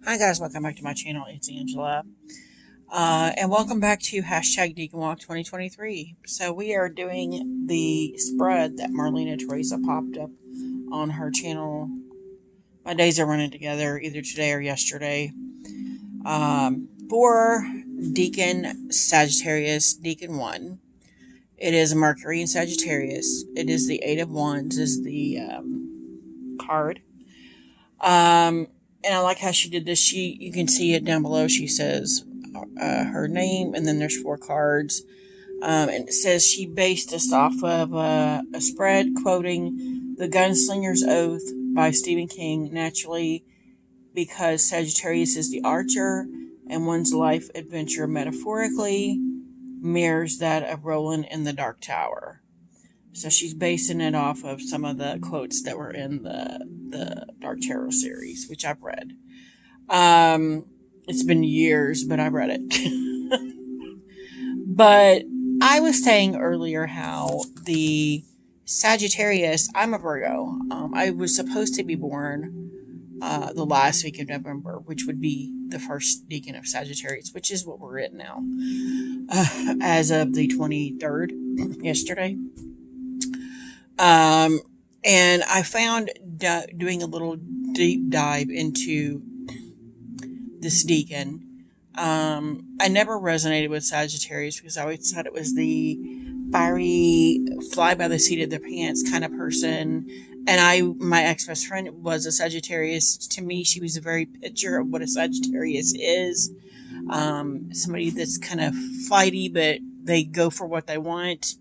Hi guys, welcome back to my channel. It's Angela. And welcome back to hashtag Decan Walk 2023. So we are doing the spread that Marlena Teresa popped up on her channel. My days are running together either today or yesterday. For Decan Sagittarius, Decan 1. It is Mercury in Sagittarius. It is the Eight of Wands is the card. And I like how she did this. You can see it down below. She says her name, and then there's 4 cards. And it says she based this off of a spread quoting The Gunslinger's Oath by Stephen King, naturally, because Sagittarius is the archer, and one's life adventure metaphorically mirrors that of Roland in the Dark Tower. So she's basing it off of some of the quotes that were in the Dark Tarot series, which I've read. It's been years, but I've read it. But I was saying earlier how the Sagittarius, I'm a Virgo. I was supposed to be born the last week of November, which would be the first Decan of Sagittarius, which is what we're in now. As of the 23rd, yesterday. And I found doing a little deep dive into this Decan. I never resonated with Sagittarius because I always thought it was the fiery, fly by the seat of their pants kind of person. And my ex-best friend was a Sagittarius. To me, she was a very picture of what a Sagittarius is. Somebody that's kind of flighty, but they go for what they want,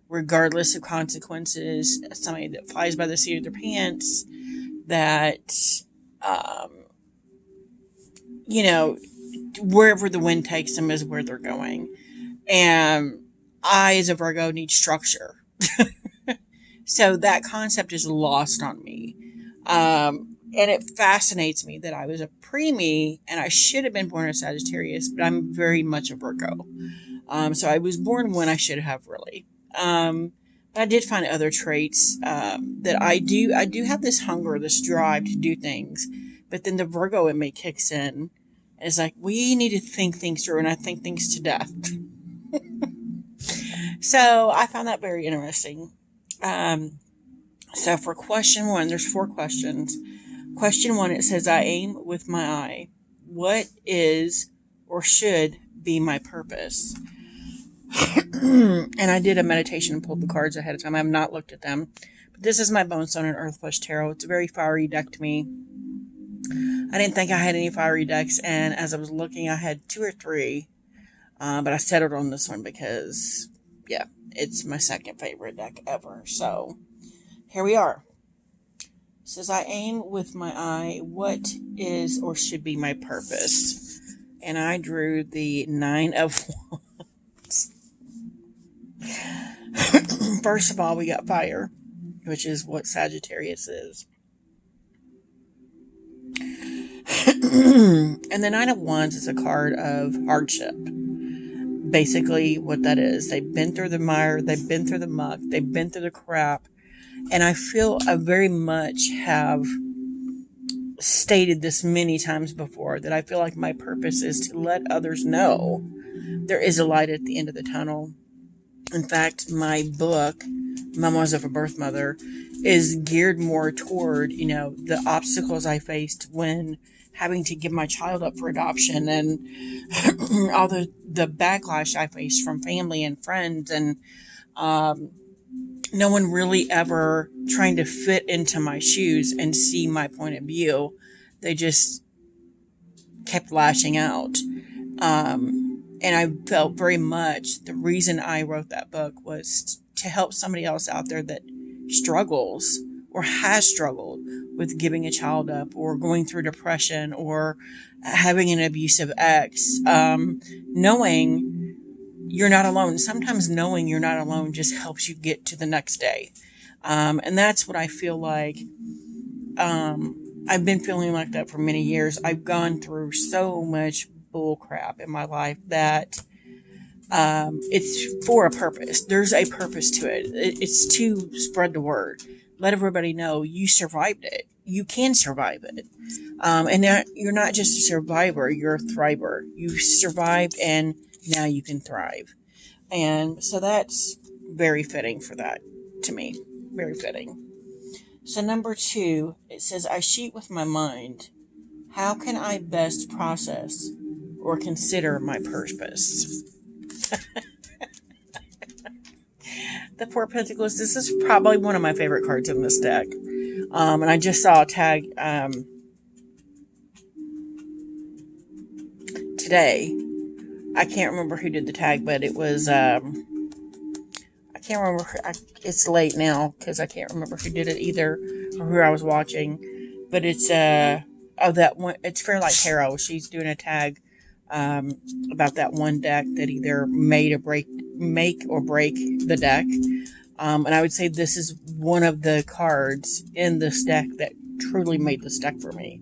regardless of consequences. Somebody that flies by the seat of their pants, that, wherever the wind takes them is where they're going. And I, as a Virgo, need structure. So that concept is lost on me. And it fascinates me that I was a preemie and I should have been born a Sagittarius, but I'm very much a Virgo. So I was born when I should have, really. But I did find other traits that I do. I do have this hunger, this drive to do things, but then the Virgo in me kicks in. And it's like, we need to think things through, and I think things to death. So I found that very interesting. So for question 1, there's 4 questions. Question 1, it says, I aim with my eye. What is or should be my purpose? And I did a meditation and pulled the cards ahead of time. I have not looked at them. But this is my Bonestone and Earthflush Tarot. It's a very fiery deck to me. I didn't think I had any fiery decks, and as I was looking, I had 2 or 3. But I settled on this one because, yeah, it's my second favorite deck ever. So, here we are. It says, I aim with my eye. What is or should be my purpose? And I drew the 9 of Wands. First of all, we got fire, which is what Sagittarius is. And the 9 of Wands is a card of hardship. Basically what that is. They've been through the mire, they've been through the muck, they've been through the crap. And I feel I very much have stated this many times before, that I feel like my purpose is to let others know there is a light at the end of the tunnel. In fact, my book, Memoirs of a Birth Mother, is geared more toward, the obstacles I faced when having to give my child up for adoption, and all the backlash I faced from family and friends, and no one really ever trying to fit into my shoes and see my point of view. They just kept lashing out. And I felt very much the reason I wrote that book was to help somebody else out there that struggles or has struggled with giving a child up, or going through depression, or having an abusive ex. Knowing you're not alone. Sometimes knowing you're not alone just helps you get to the next day. And that's what I feel like. I've been feeling like that for many years. I've gone through so much bull crap in my life that it's for a purpose. There's a purpose to it. It's to spread the word. Let everybody know you survived it. you can survive it. And you're not just a survivor, you're a thriver. You survived and now you can thrive. And so that's very fitting for that to me. Very fitting. So number 2, it says, I cheat with my mind. How can I best process or consider my purpose? The Four of Pentacles. This is probably one of my favorite cards in this deck. And I just saw a tag today. I can't remember who did the tag, but it was, I can't remember. It's late now because I can't remember who did it either or who I was watching. But it's, that one, it's Fairlight Tarot. She's doing a tag about that one deck that either make or break the deck. And I would say this is one of the cards in this deck that truly made this deck for me.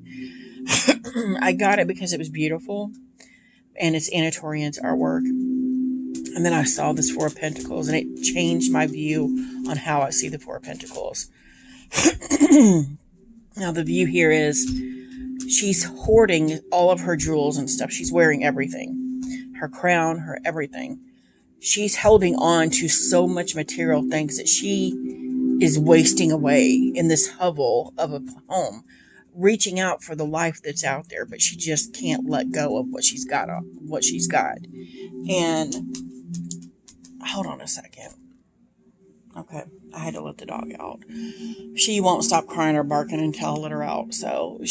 I got it because it was beautiful and it's Anna Torian's artwork. And then I saw this Four of Pentacles and it changed my view on how I see the Four of Pentacles. Now the view here is she's hoarding all of her jewels and stuff. She's wearing everything. Her crown, her everything. She's holding on to so much material things that she is wasting away in this hovel of a home, reaching out for the life that's out there, but she just can't let go of what she's got. And hold on a second. Okay, I had to let the dog out. She won't stop crying or barking until I let her out. So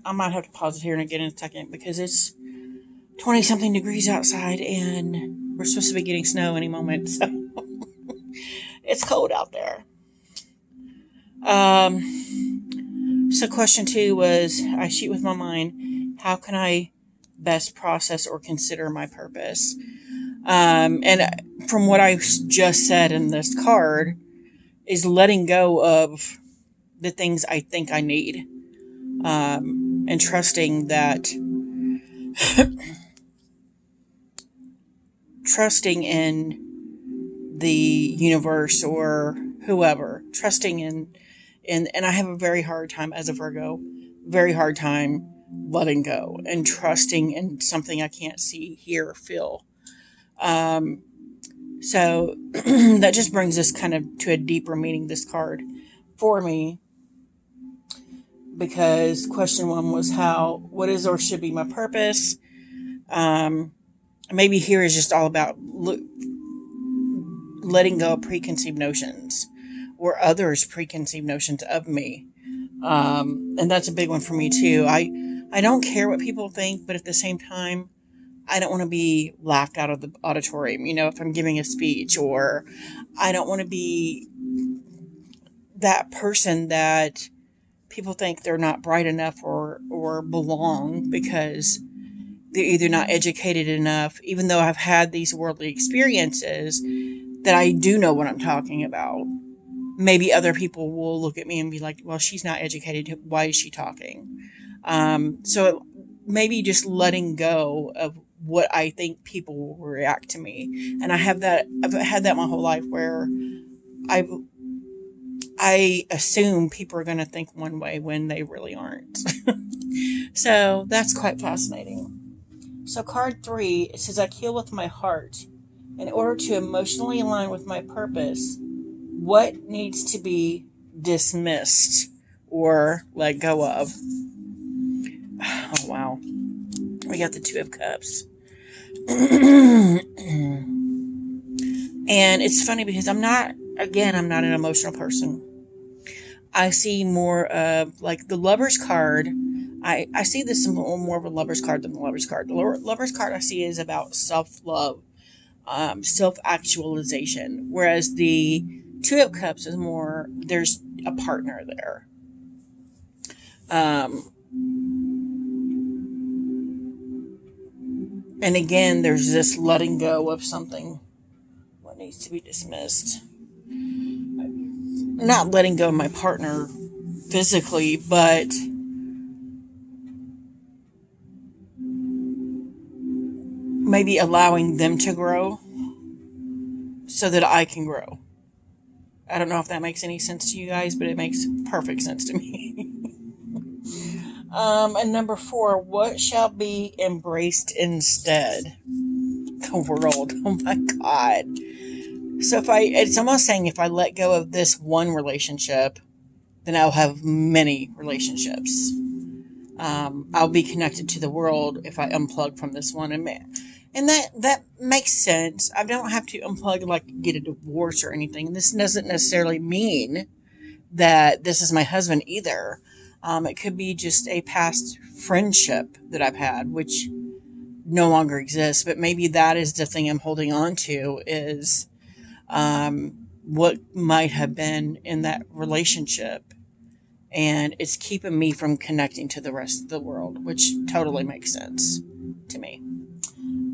I might have to pause it here and again in a second because it's 20-something degrees outside and we're supposed to be getting snow any moment. So it's cold out there. So question 2 was, I cheat with my mind. How can I best process or consider my purpose? And from what I just said in this card is letting go of the things I think I need. And trusting that, trusting in the universe or whoever, trusting in, and I have a very hard time as a Virgo, very hard time letting go and trusting in something I can't see, hear, or feel. So that just brings us kind of to a deeper meaning, this card for me, because question 1 was what is or should be my purpose? Maybe here is just all about letting go of preconceived notions or others' preconceived notions of me. And that's a big one for me too. I don't care what people think, but at the same time, I don't want to be laughed out of the auditorium, if I'm giving a speech, or I don't want to be that person that people think they're not bright enough or belong because they're either not educated enough, even though I've had these worldly experiences that I do know what I'm talking about. Maybe other people will look at me and be like, well, she's not educated. Why is she talking? So maybe just letting go of what I think people will react to me. And I've had that my whole life where I assume people are going to think one way when they really aren't. So that's quite fascinating. So card 3, it says, I heal with my heart. In order to emotionally align with my purpose, what needs to be dismissed or let go of? Oh, wow. We got the 2 of Cups. And it's funny because I'm not an emotional person. I see more of like the Lover's card. I see this more of a Lover's card than the Lover's card. The Lover's card I see is about self-love, self-actualization. Whereas the 2 of Cups is more, there's a partner there. And again, there's this letting go of something. What needs to be dismissed? Not letting go of my partner physically, but maybe allowing them to grow so that I can grow. I don't know if that makes any sense to you guys, but it makes perfect sense to me. And number 4, what shall be embraced instead? The world. Oh my God. So it's almost saying if I let go of this one relationship, then I'll have many relationships. I'll be connected to the world if I unplug from this one. And that makes sense. I don't have to unplug like get a divorce or anything. This doesn't necessarily mean that this is my husband either. It could be just a past friendship that I've had, which no longer exists. But maybe that is the thing I'm holding on to is what might have been in that relationship. And it's keeping me from connecting to the rest of the world, which totally makes sense to me.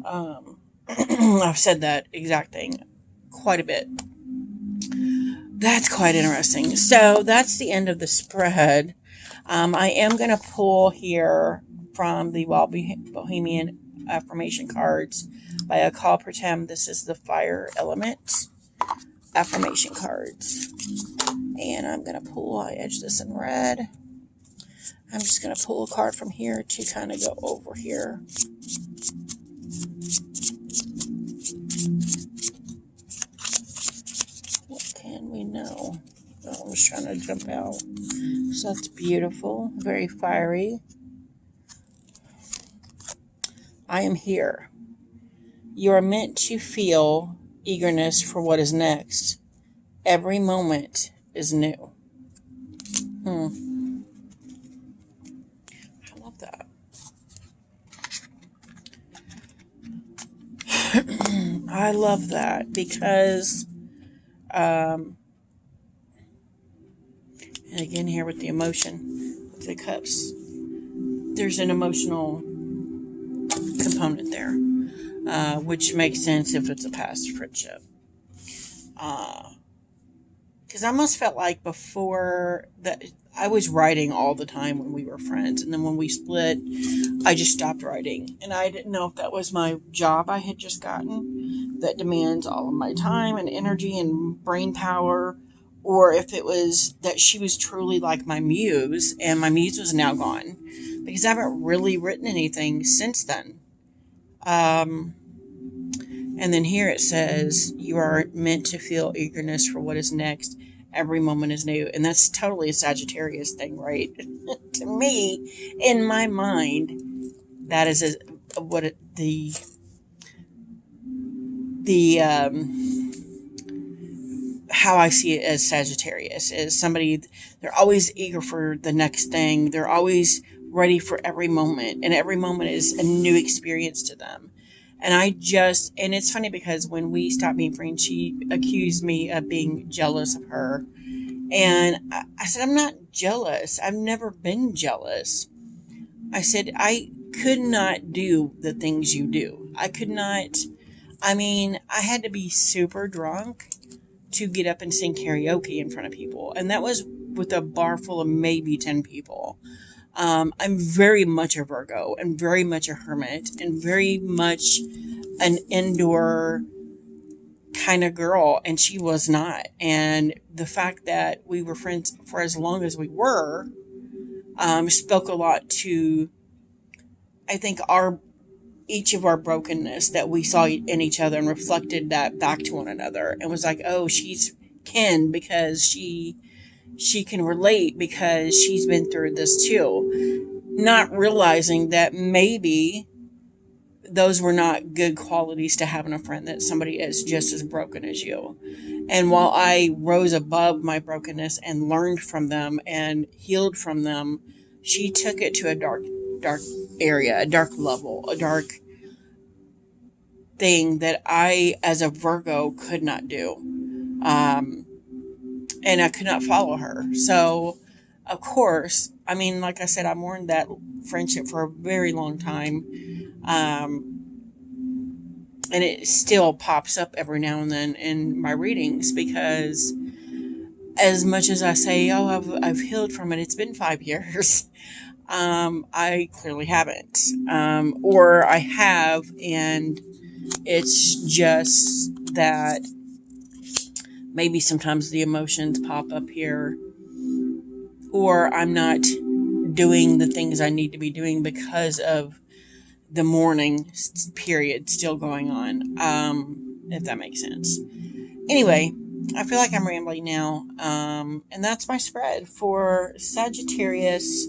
I've said that exact thing quite a bit. That's quite interesting. So that's the end of the spread. I am going to pull here from the Wild Bohemian affirmation cards by Akal Pratem. This is the fire element affirmation cards. And I'm going to pull, I edge this in red. I'm just going to pull a card from here to kind of go over here. What can we know? Oh, I'm just trying to jump out. So that's beautiful, very fiery. I am here. You are meant to feel eagerness for what is next. Every moment is new. I love that. I love that because, and again here with the emotion, with the cups, there's an emotional component there, which makes sense if it's a past friendship. Because I almost felt like before that I was writing all the time when we were friends, and then when we split, I just stopped writing, and I didn't know if that was my job I had just gotten that demands all of my time and energy and brain power, or if it was that she was truly like my muse, and my muse was now gone because I haven't really written anything since then. And then here it says, you are meant to feel eagerness for what is next. Every moment is new. And that's totally a Sagittarius thing, right? To me, in my mind, that is how I see it as Sagittarius is somebody, they're always eager for the next thing. They're always ready for every moment. And every moment is a new experience to them. And and it's funny because when we stopped being friends, she accused me of being jealous of her. And I said, I'm not jealous. I've never been jealous. I said, I could not do the things you do. I had to be super drunk to get up and sing karaoke in front of people. And that was with a bar full of maybe 10 people. I'm very much a Virgo and very much a hermit and very much an indoor kind of girl, and she was not. And the fact that we were friends for as long as we were spoke a lot to, I think, each of our brokenness that we saw in each other and reflected that back to one another and was like, oh, she's Ken because she can relate because she's been through this too. Not realizing that maybe those were not good qualities to have in a friend, that somebody is just as broken as you. And while I rose above my brokenness and learned from them and healed from them, she took it to a dark area, a dark level, a dark thing that I, as a Virgo, could not do. And I could not follow her. So, of course, like I said, I mourned that friendship for a very long time. And it still pops up every now and then in my readings because as much as I say, oh, I've healed from it, it's been 5 years. I clearly haven't. Or I have, and it's just that maybe sometimes the emotions pop up here, or I'm not doing the things I need to be doing because of the mourning period still going on. If that makes sense. Anyway, I feel like I'm rambling now. And that's my spread for Sagittarius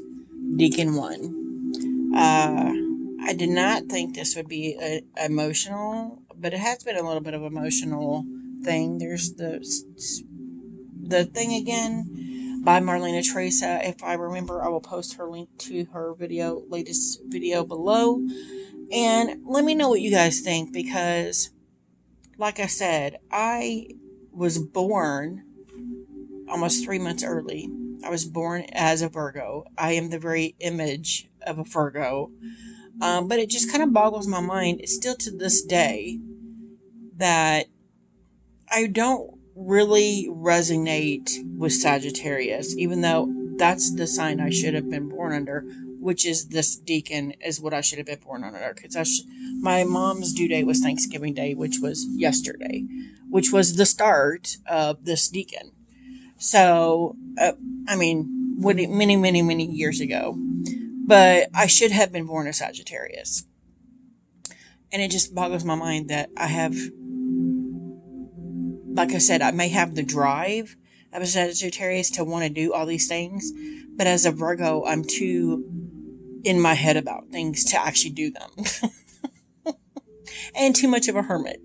Decan 1. I did not think this would be emotional, but it has been a little bit of an emotional thing. There's the thing again by Marlena Teresa. If I remember, I will post her link to her latest video below. And let me know what you guys think, because like I said, I was born almost 3 months early. I was born as a Virgo. I am the very image of a Virgo. But it just kind of boggles my mind, still to this day, that I don't really resonate with Sagittarius, even though that's the sign I should have been born under, which is this Decan is what I should have been born under. Because my mom's due date was Thanksgiving Day, which was yesterday, which was the start of this Decan. So, many, many, many years ago. But I should have been born a Sagittarius. And it just boggles my mind that I have, like I said, I may have the drive of a Sagittarius to want to do all these things. But as a Virgo, I'm too in my head about things to actually do them. And too much of a hermit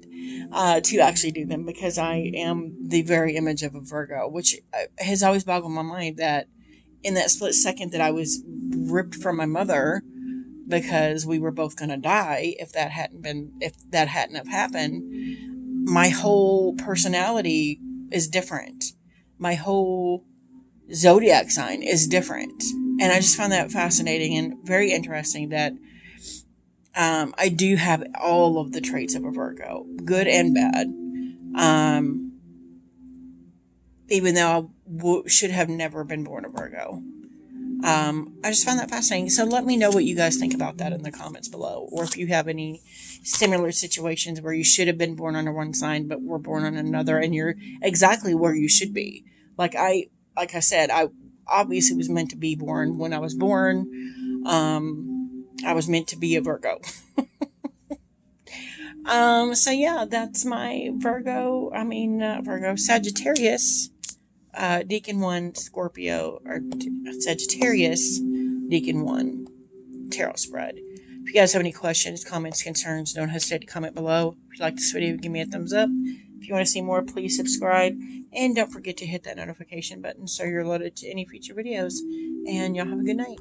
to actually do them, because I am the very image of a Virgo, which has always boggled my mind that in that split second that I was ripped from my mother because we were both going to die, if that hadn't have happened, my whole personality is different. My whole zodiac sign is different. And I just found that fascinating and very interesting that I do have all of the traits of a Virgo, good and bad. Even though I should have never been born a Virgo. I just found that fascinating. So let me know what you guys think about that in the comments below. Or if you have any similar situations where you should have been born under one sign, but were born on another, and you're exactly where you should be. Like I said, I obviously was meant to be born when I was born. I was meant to be a Virgo. So yeah, that's my Sagittarius, Decan 1, Scorpio, or Sagittarius, Decan 1 tarot spread. If you guys have any questions, comments, concerns, don't hesitate to comment below. If you like this video, give me a thumbs up. If you want to see more, please subscribe. And don't forget to hit that notification button so you're alerted to any future videos. And y'all have a good night.